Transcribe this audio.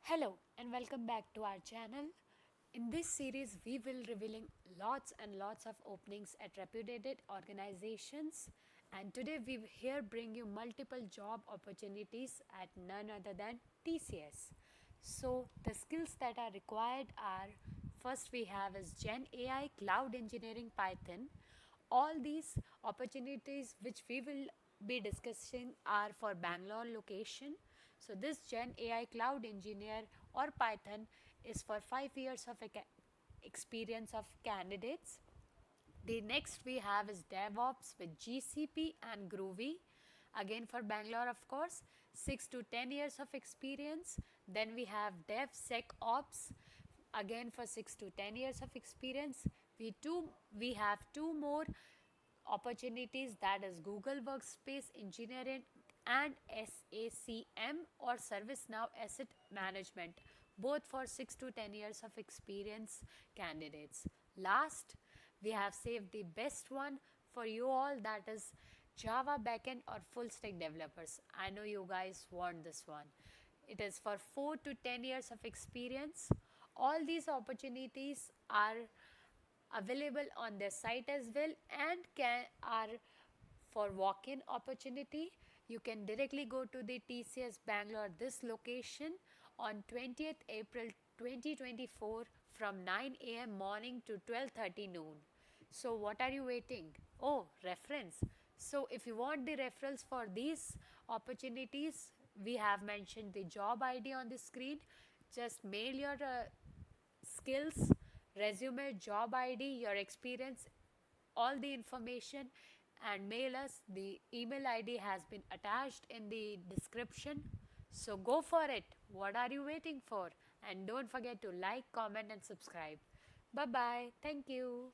Hello and welcome back to our channel. In this series, we will revealing lots and lots of openings at reputed organizations. And today we here bring you multiple job opportunities at none other than TCS. So the skills that are required are first we have is Gen AI, Cloud Engineering, Python. All these opportunities which we will be discussing are for Bangalore location. So this Gen AI Cloud Engineer or Python is for 5 years of experience of candidates. The next we have is DevOps with GCP and Groovy. Again for Bangalore, of course, 6 to 10 years of experience. Then we have DevSecOps, again for 6 to 10 years of experience. We have two more opportunities, that is Google Workspace Engineering and SACM or ServiceNow Asset Management, both for 6 to 10 years of experience candidates. Last, we have saved the best one for you all, that is Java backend or full stack developers. I know you guys want this one. It is for 4 to 10 years of experience. All these opportunities are available on their site as well and are for walk-in opportunity. You can directly go to the TCS Bangalore this location on 20th April 2024 from 9 a.m. morning to 12:30 noon. So what are you waiting? Oh, reference. So if you want the referrals for these opportunities, we have mentioned the job ID on the screen. Just mail your skills, resume, job ID, your experience, all the information and mail us. The email ID has been attached in the description. So go for it. What are you waiting for? And don't forget to like, comment and subscribe. Bye bye. Thank you.